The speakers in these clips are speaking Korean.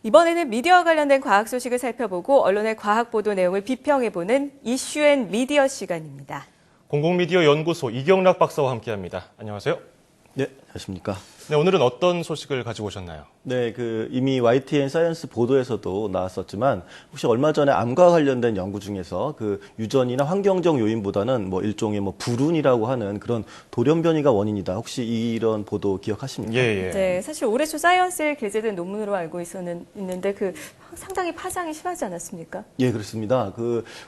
이번에는 미디어와 관련된 과학 소식을 살펴보고 언론의 과학 보도 내용을 비평해보는 이슈앤미디어 시간입니다. 공공미디어 연구소 이경락 박사와 함께합니다. 안녕하세요. 네, 안녕하십니까. 네, 오늘은 어떤 소식을 가지고 오셨나요? 네, 이미 YTN 사이언스 보도에서도 나왔었지만, 혹시 얼마 전에 암과 관련된 연구 중에서 유전이나 환경적 요인보다는 일종의 불운이라고 하는 그런 돌연변이가 원인이다. 혹시 이런 보도 기억하십니까? 예. 네, 사실 올해 초 사이언스에 게재된 논문으로 알고 있는데 상당히 파장이 심하지 않았습니까? 예, 그렇습니다.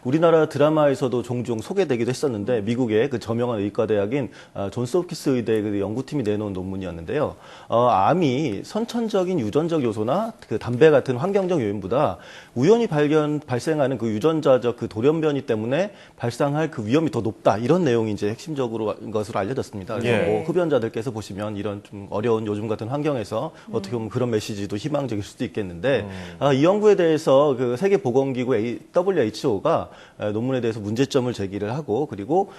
우리나라 드라마에서도 종종 소개되기도 했었는데, 미국의 저명한 의과대학인 존스 홉킨스 의대 연구팀이 내놓은 논문이었는데요. 암이 선천적인 유전적 요소나 담배 같은 환경적 요인보다 우연히 발생하는 유전자적 돌연변이 때문에 발생할 위험이 더 높다. 이런 내용이 이제 핵심적으로 것으로 알려졌습니다. 그래서 예. 흡연자들께서 보시면 이런 좀 어려운 요즘 같은 환경에서 어떻게 보면 그런 메시지도 희망적일 수도 있겠는데, 이 연구에 대해서 세계보건기구 WHO가 논문에 대해서 문제점을 제기를 하고, 그리고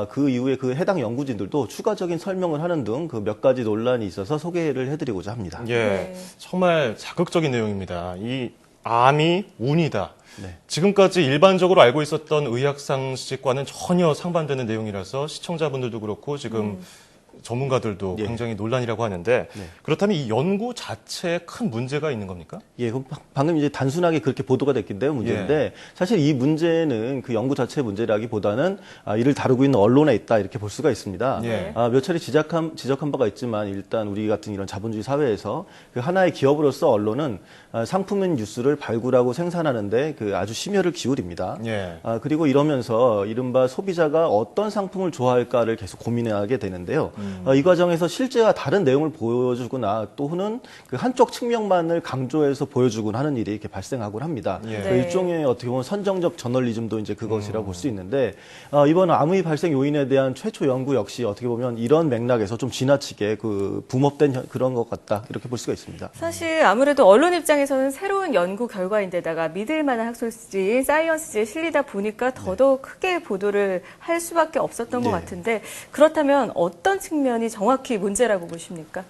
그 이후에 해당 연구진들도 추가적인 설명을 하는 등 몇 가지 논란이 있어서 소개를 해드리고자 합니다. 예. 네. 정말 자극적인 내용입니다. 이 암이 운이다. 네. 지금까지 일반적으로 알고 있었던 의학 상식과는 전혀 상반되는 내용이라서 시청자분들도 그렇고 지금 전문가들도 예. 굉장히 논란이라고 하는데, 네. 그렇다면 이 연구 자체에 큰 문제가 있는 겁니까? 예, 방금 이제 단순하게 그렇게 보도가 됐기 때문에 문제인데, 사실 이 문제는 연구 자체의 문제라기보다는 이를 다루고 있는 언론에 있다, 이렇게 볼 수가 있습니다. 예. 몇 차례 지적한 바가 있지만, 일단 우리 같은 이런 자본주의 사회에서 하나의 기업으로서 언론은 상품인 뉴스를 발굴하고 생산하는데 아주 심혈을 기울입니다. 예. 그리고 이러면서 이른바 소비자가 어떤 상품을 좋아할까를 계속 고민하게 되는데요. 이 과정에서 실제와 다른 내용을 보여주거나 또는 한쪽 측면만을 강조해서 보여주곤 하는 일이 이렇게 발생하곤 합니다. 예. 네. 일종의 어떻게 보면 선정적 저널리즘도 이제 그것이라고 볼 수 있는데, 이번 암의 발생 요인에 대한 최초 연구 역시 어떻게 보면 이런 맥락에서 좀 지나치게 붐업된 그런 것 같다, 이렇게 볼 수가 있습니다. 사실 아무래도 언론 입장에서는 새로운 연구 결과인데다가 믿을 만한 학술지인 사이언스지에 실리다 보니까 더더욱 크게 보도를 할 수밖에 없었던 것 네. 같은데, 그렇다면 어떤 측면이 정확히 문제라고 보십니까?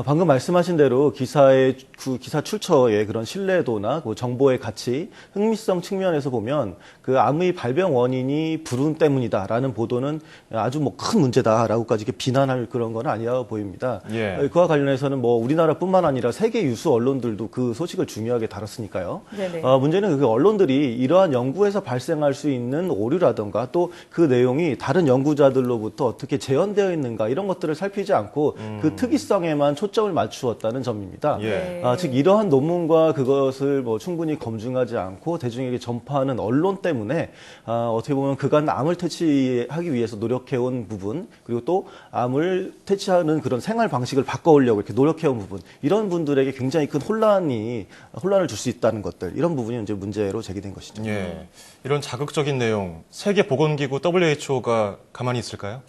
방금 말씀하신 대로 기사 출처의 그런 신뢰도나 정보의 가치, 흥미성 측면에서 보면 암의 발병 원인이 불운 때문이다라는 보도는 아주 큰 문제다라고까지 이렇게 비난할 그런 건 아니라고 보입니다. 예. 그와 관련해서는 우리나라뿐만 아니라 세계 유수 언론들도 그 소식을 중요하게 다뤘으니까요. 네네. 문제는 언론들이 이러한 연구에서 발생할 수 있는 오류라든가 또 그 내용이 다른 연구자들로부터 어떻게 재현되어 있는가, 이런 것들을 살피지 않고 그 특이성에만 초점을 맞추었다는 점입니다. 예. 즉 이러한 논문과 그것을 충분히 검증하지 않고 대중에게 전파하는 언론 때문에 어떻게 보면 그간 암을 퇴치하기 위해서 노력해온 부분, 그리고 또 암을 퇴치하는 그런 생활 방식을 바꿔오려고 이렇게 노력해온 부분, 이런 분들에게 굉장히 큰 혼란을 줄 수 있다는 것들, 이런 부분이 이제 문제로 제기된 것이죠. 예. 이런 자극적인 내용, 세계보건기구 WHO가 가만히 있을까요?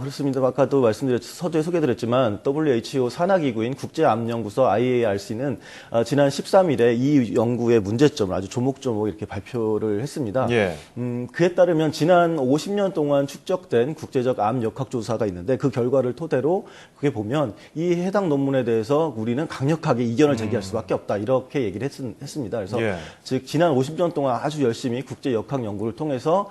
그렇습니다. 아까도 서두에 소개드렸지만 WHO 산하기구인 국제암연구소 IARC는 지난 13일에 이 연구의 문제점을 아주 조목조목 이렇게 발표를 했습니다. 예. 그에 따르면 지난 50년 동안 축적된 국제적 암 역학 조사가 있는데, 그 결과를 토대로 그게 보면 이 해당 논문에 대해서 우리는 강력하게 이견을 제기할 수밖에 없다, 이렇게 얘기를 했습니다. 그래서 예. 즉 지난 50년 동안 아주 열심히 국제 역학 연구를 통해서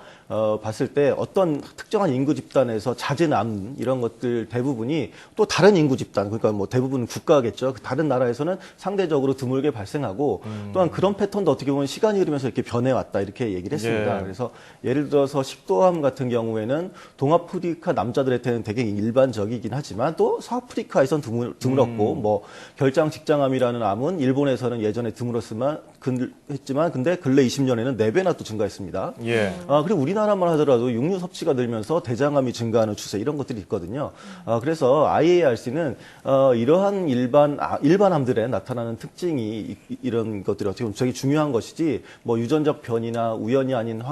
봤을 때 어떤 특정한 인구 집단에서 잦은 암, 이런 것들 대부분이 또 다른 인구 집단, 그러니까 대부분 국가겠죠. 다른 나라에서는 상대적으로 드물게 발생하고, 또한 그런 패턴도 어떻게 보면 시간이 흐르면서 이렇게 변해왔다, 이렇게 얘기를 했습니다. 예. 그래서 예를 들어서 식도암 같은 경우에는 동아프리카 남자들한테는 되게 일반적이긴 하지만 또 서아프리카에선 드물었고, 결장 직장암이라는 암은 일본에서는 예전에 드물었지만 근데 근래 20년에는 4배나 또 증가했습니다. 예. 그리고 우리나라만 하더라도 육류 섭취가 늘면서 대장암이 증가하는 추세, 이런 것들이 있거든요. 그래서 IARC는 이러한 일반암들에 나타나는 특징이 이런 것들이 어떻게 보면 되게 중요한 것이지, 유전적 변이나 우연이 아닌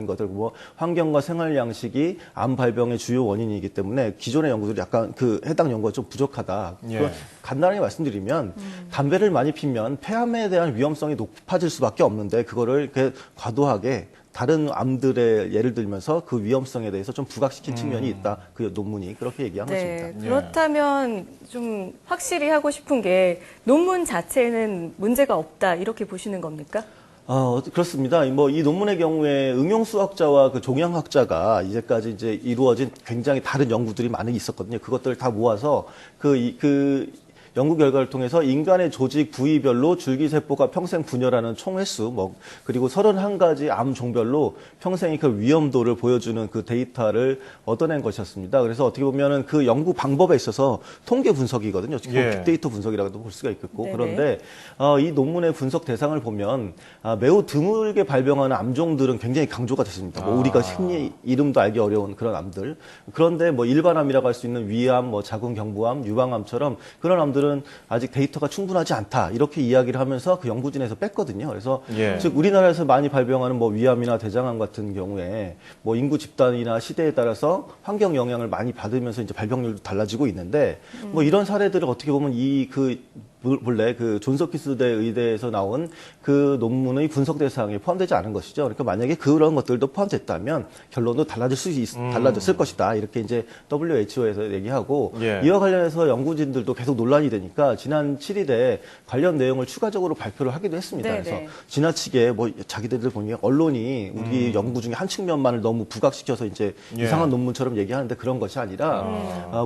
것들, 환경과 생활 양식이 암 발병의 주요 원인이기 때문에 기존의 연구들이 약간 해당 연구가 좀 부족하다. 예. 간단하게 말씀드리면 담배를 많이 피면 폐암에 대한 위험성이 높아질 수밖에 없는데, 그거를 과도하게 다른 암들의 예를 들면서 그 위험성에 대해서 좀 부각시킨 측면이 있다. 그 논문이 그렇게 얘기한 것입니다. 네, 그렇다면 좀 확실히 하고 싶은 게 논문 자체에는 문제가 없다 이렇게 보시는 겁니까? 그렇습니다. 뭐 이 논문의 경우에 응용수학자와 그 종양학자가 이제까지 이제 이루어진 굉장히 다른 연구들이 많이 있었거든요. 그것들을 다 모아서 그 연구 결과를 통해서 인간의 조직 부위별로 줄기세포가 평생 분열하는 총횟수, 그리고 31가지 암 종별로 평생의 그 위험도를 보여주는 그 데이터를 얻어낸 것이었습니다. 그래서 어떻게 보면은 그 연구 방법에 있어서 통계 분석이거든요. 빅데이터 분석이라고도 볼 수가 있겠고. 네네. 그런데 이 논문의 분석 대상을 보면 매우 드물게 발병하는 암종들은 굉장히 강조가 됐습니다. 우리가 흔히 이름도 알기 어려운 그런 암들. 그런데 뭐 일반암이라고 할 수 있는 위암, 자궁경부암, 유방암처럼 그런 암들은 아직 데이터가 충분하지 않다 이렇게 이야기를 하면서 그 연구진에서 뺐거든요. 그래서 즉 우리나라에서 많이 발병하는 위암이나 대장암 같은 경우에 인구 집단이나 시대에 따라서 환경 영향을 많이 받으면서 이제 발병률도 달라지고 있는데 이런 사례들을 어떻게 보면 본래 그 존스홉킨스대 의대에서 나온 그 논문의 분석 대상에 포함되지 않은 것이죠. 그러니까 만약에 그런 것들도 포함됐다면 결론도 달라졌을 것이다. 이렇게 이제 WHO에서 얘기하고 이와 관련해서 연구진들도 계속 논란이 되니까 지난 7일에 관련 내용을 추가적으로 발표를 하기도 했습니다. 네네. 그래서 지나치게 자기들 보면 언론이 우리 연구 중에 한 측면만을 너무 부각시켜서 이제 이상한 논문처럼 얘기하는데 그런 것이 아니라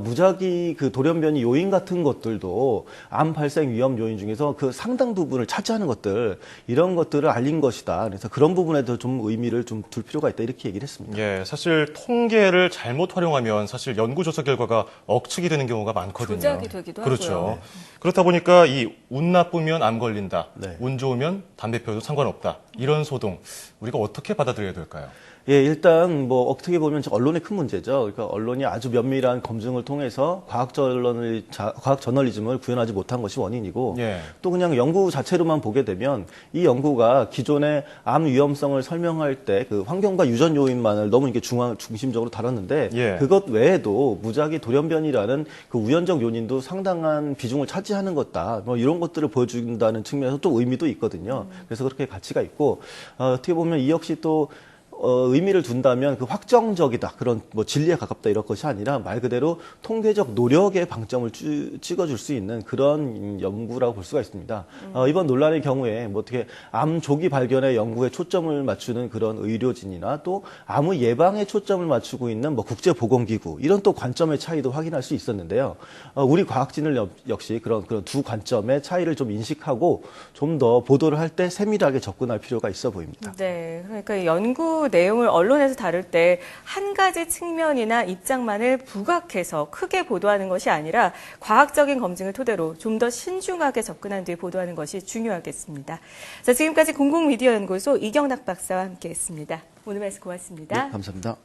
무작위 그 돌연변이 요인 같은 것들도 암 발생 위험 요인 중에서 그 상당 부분을 차지하는 것들 이런 것들을 알린 것이다. 그래서 그런 부분에도 좀 의미를 좀 둘 필요가 있다 이렇게 얘기를 했습니다. 예, 사실 통계를 잘못 활용하면 사실 연구 조사 결과가 억측이 되는 경우가 많거든요. 조작이 되기도 그렇죠. 하고요. 그렇다 보니까 이 운 나쁘면 암 걸린다, 네. 운 좋으면 담배 피워도 상관없다 이런 소동 우리가 어떻게 받아들여야 될까요? 예, 일단 어떻게 보면 언론의 큰 문제죠. 그러니까 언론이 아주 면밀한 검증을 통해서 과학 저널리즘을 구현하지 못한 것이 원인이고 또 그냥 연구 자체로만 보게 되면 이 연구가 기존의 암 위험성을 설명할 때 그 환경과 유전 요인만을 너무 이렇게 중심적으로 다뤘는데 그것 외에도 무작위 돌연변이라는 그 우연적 요인도 상당한 비중을 차지하는 것다. 이런 것들을 보여준다는 측면에서 또 의미도 있거든요. 그래서 그렇게 가치가 있고 어떻게 보면 이 역시 또 의미를 둔다면 그 확정적이다. 그런 진리에 가깝다 이런 것이 아니라 말 그대로 통계적 노력의 방점을 찍어줄 수 있는 그런 연구라고 볼 수가 있습니다. 이번 논란의 경우에 어떻게 암 조기 발견의 연구에 초점을 맞추는 그런 의료진이나 또 암의 예방에 초점을 맞추고 있는 국제보건기구 이런 또 관점의 차이도 확인할 수 있었는데요. 우리 과학진을 역시 그런 두 관점의 차이를 좀 인식하고 좀 더 보도를 할 때 세밀하게 접근할 필요가 있어 보입니다. 네, 그러니까 연구 내용을 언론에서 다룰 때 한 가지 측면이나 입장만을 부각해서 크게 보도하는 것이 아니라 과학적인 검증을 토대로 좀 더 신중하게 접근한 뒤에 보도하는 것이 중요하겠습니다. 자, 지금까지 공공미디어연구소 이경락 박사와 함께했습니다. 오늘 말씀 고맙습니다. 네, 감사합니다.